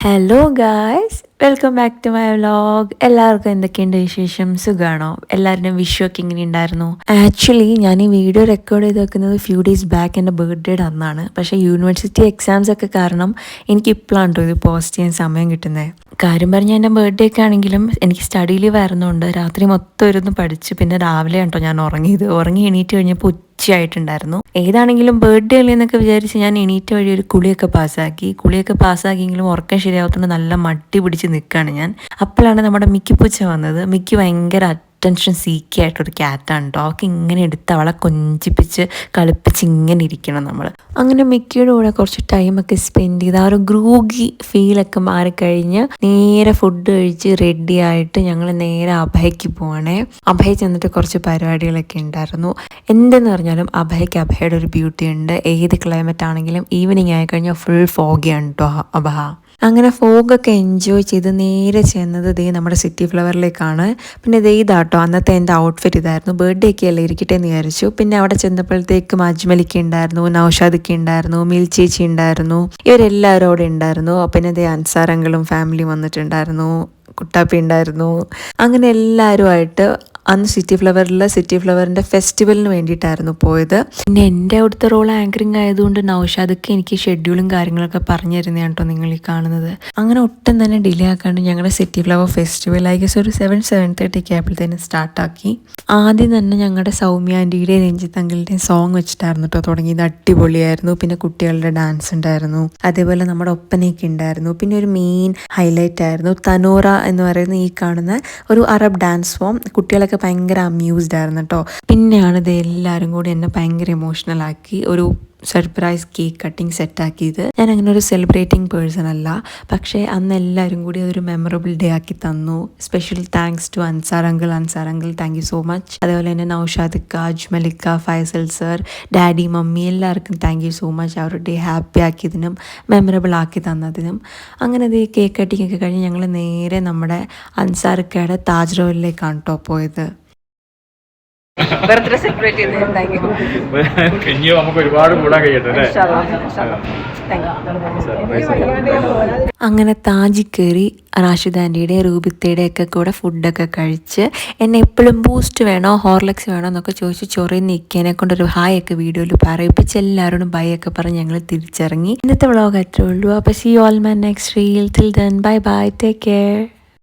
Hello guys, welcome back to my vlog. എല്ലാവർക്കും എന്തൊക്കെയുണ്ട് വിശേഷം? സുഖമാണോ? എല്ലാവരുടെയും വിഷുവൊക്കെ ഇങ്ങനെ ഉണ്ടായിരുന്നു. ആക്ച്വലി ഞാൻ ഈ വീഡിയോ റെക്കോർഡ് ചെയ്ത് വെക്കുന്നത് ഫ്യൂ ഡേയ്സ് ബാക്ക് എൻ്റെ ബർത്ത്ഡേയുടെ അന്നാണ്. പക്ഷേ യൂണിവേഴ്സിറ്റി എക്സാംസ് ഒക്കെ കാരണം എനിക്ക് ഇപ്പോഴാണ് കേട്ടോ ഇത് പോസ്റ്റ് ചെയ്യാൻ സമയം കിട്ടുന്നത്. കാര്യം പറഞ്ഞാൽ എൻ്റെ ബർത്ത്ഡേ ഒക്കെ ആണെങ്കിലും എനിക്ക് സ്റ്റഡി ലീവ് ആയിരുന്നുകൊണ്ട് രാത്രി മൊത്തം ഇരുന്ന് പഠിച്ച് പിന്നെ രാവിലെ കേട്ടോ ഞാൻ ഉറങ്ങി എണീറ്റ് കഴിഞ്ഞപ്പോൾ ഉച്ചയായിട്ടുണ്ടായിരുന്നു. ഏതാണെങ്കിലും ബർത്ത്ഡേ അല്ലേ എന്നൊക്കെ വിചാരിച്ച് ഞാൻ എണീറ്റ വഴി ഒരു കുളിയൊക്കെ പാസ്സാക്കിയെങ്കിലും ഉറക്കം ശരിയാവത്തോണ്ട് നല്ല മട്ടി പിടിച്ച് നിൽക്കുകയാണ് ഞാൻ. അപ്പോഴാണ് നമ്മുടെ മിക്കി പൂച്ച വന്നത്. മിക്കി ഭയങ്കര അറ്റൻഷൻ സീക്കി ആയിട്ടൊരു ക്യാറ്റാണ് കേട്ടോ. അവൾക്ക് ഇങ്ങനെ എടുത്ത് അവളെ കൊഞ്ചിപ്പിച്ച് കളിപ്പിച്ച് ഇങ്ങനെ ഇരിക്കണം നമ്മൾ. അങ്ങനെ മിക്കിയുടെ കൂടെ കുറച്ച് ടൈമൊക്കെ സ്പെൻഡ് ചെയ്ത് ആ ഒരു ഗ്രൂഗി ഫീലൊക്കെ മാറിക്കഴിഞ്ഞ് നേരെ ഫുഡ് കഴിച്ച് റെഡി ആയിട്ട് ഞങ്ങൾ നേരെ അഭയക്ക് പോവാണേ. അഭയ ചെന്നിട്ട് കുറച്ച് പരിപാടികളൊക്കെ ഉണ്ടായിരുന്നു. എന്തെന്ന് പറഞ്ഞാലും അഭയക്ക് അഭയുടെ ഒരു ബ്യൂട്ടി ഉണ്ട്. ഏത് ക്ലൈമറ്റ് ആണെങ്കിലും ഈവനിങ് ആയിക്കഴിഞ്ഞാൽ ഫുൾ ഫോഗിയാണ് കേട്ടോ അഭയ. അങ്ങനെ ഫോഗൊക്കെ എൻജോയ് ചെയ്ത് നേരെ ചെന്നത് ദേ നമ്മുടെ സിറ്റി ഫ്ലവറിലേക്കാണ്. പിന്നെ ഇതാട്ടോ അന്നത്തെ എൻ്റെ ഔട്ട്ഫിറ്റ് ഇതായിരുന്നു. ബർത്ത്ഡേ ഒക്കെ അല്ലേ ഇരിക്കട്ടെ എന്ന് വിചാരിച്ചു. പിന്നെ അവിടെ ചെന്നപ്പോഴത്തേക്കും അജ്മലിക്ക ഉണ്ടായിരുന്നു, നൗഷാദിക്ക ഉണ്ടായിരുന്നു, മിൽ ചേച്ചി ഉണ്ടായിരുന്നു, ഇവരെല്ലാവരും അവിടെ ഉണ്ടായിരുന്നു. പിന്നെ ദേ അൻസാറങ്ങളും ഫാമിലിയും വന്നിട്ടുണ്ടായിരുന്നു, കുട്ടാപ്പി ഉണ്ടായിരുന്നു. അങ്ങനെ എല്ലാവരുമായിട്ട് അന്ന് സിറ്റി ഫ്ലവറിൻ്റെ ഫെസ്റ്റിവലിന് വേണ്ടിയിട്ടായിരുന്നു പോയത്. പിന്നെ എൻ്റെ അവിടുത്തെ റോൾ ആങ്കറിങ് ആയതുകൊണ്ട് നൗഷാദൊക്കെ എനിക്ക് ഷെഡ്യൂളും കാര്യങ്ങളൊക്കെ പറഞ്ഞു തരുന്നതാണ് കേട്ടോ നിങ്ങൾ ഈ കാണുന്നത്. അങ്ങനെ ഒട്ടും തന്നെ ഡിലേ ആക്കാണ്ട് ഞങ്ങളുടെ സിറ്റി ഫ്ലവർ ഫെസ്റ്റിവൽ ഒരു 7:30 ആയപ്പോഴത്തേനും സ്റ്റാർട്ടാക്കി. ആദ്യം തന്നെ ഞങ്ങളുടെ സൗമ്യ ആൻറ്റിയുടെയും രഞ്ജിത്ത് അങ്കിളുടെയും സോങ് വെച്ചിട്ടായിരുന്നു കേട്ടോ തുടങ്ങിയത്. അടിപൊളിയായിരുന്നു. പിന്നെ കുട്ടികളുടെ ഡാൻസ് ഉണ്ടായിരുന്നു, അതേപോലെ നമ്മുടെ ഒപ്പനയൊക്കെ ഉണ്ടായിരുന്നു. പിന്നെ ഒരു മെയിൻ ഹൈലൈറ്റ് ആയിരുന്നു തനോറ എന്ന് പറയുന്ന ഈ കാണുന്ന ഒരു അറബ് ഡാൻസ് ഫോം. കുട്ടികളൊക്കെ ഭയങ്കര അമ്യൂസ്ഡ് ആയിരുന്നു കേട്ടോ. പിന്നെയാണ് ഇത് എല്ലാവരും കൂടി എന്നെ ഭയങ്കര ഇമോഷണൽ ആക്കി ഒരു സർപ്രൈസ് കേക്ക് കട്ടിങ് സെറ്റാക്കിയത്. ഞാൻ അങ്ങനെ ഒരു സെലിബ്രേറ്റിംഗ് പേഴ്സൺ അല്ല, പക്ഷേ അന്ന് എല്ലാവരും കൂടി അതൊരു മെമ്മറബിൾ ഡേ ആക്കി തന്നു. Special thanks to Ansar uncle, thank you so much. അതേപോലെ തന്നെ നൗഷാദിക്ക, അജ്മലിക്ക, ഫൈസൽ സർ, ഡാഡി, മമ്മി എല്ലാവർക്കും താങ്ക് യു സോ മച്ച്. അവരുടെ ഡേ ഹാപ്പി ആക്കിയതിനും മെമ്മറബിൾ ആക്കി തന്നതിനും. അങ്ങനെ ഇത് കേക്ക് കട്ടിങ് ഒക്കെ കഴിഞ്ഞ് ഞങ്ങൾ നേരെ നമ്മുടെ അൻസാറിക്കയുടെ താജ് റോയലിലേക്കാണ് കേട്ടോ പോയത്. ബർത്ത്ഡേ സെലിബ്രേറ്റ് ഇനി നമുക്ക് ഒരുപാട് കൂടാൻ കഴിയട്ടെ. അങ്ങനെ താജി കയറി റാഷിദ് ആൻറ്റിയുടെ റൂബിത്തയുടെ ഒക്കെ കൂടെ ഫുഡൊക്കെ കഴിച്ച് എന്നെ എപ്പോഴും ബൂസ്റ്റ് വേണോ ഹോർലിക്സ് വേണോ എന്നൊക്കെ ചോദിച്ച് ചൊറി നിൽക്കാനെ കൊണ്ടൊരു ഹായ് ഒക്കെ വീഡിയോയിൽ പറയിപ്പിച്ച് എല്ലാവരോടും ബൈ ഒക്കെ പറഞ്ഞ് ഞങ്ങൾ തിരിച്ചിറങ്ങി. ഇന്നത്തെ വ്ളോഗ് അത്രേ ഉള്ളൂ. അപ്പോൾ see all my next reel. Till then bye bye, take care.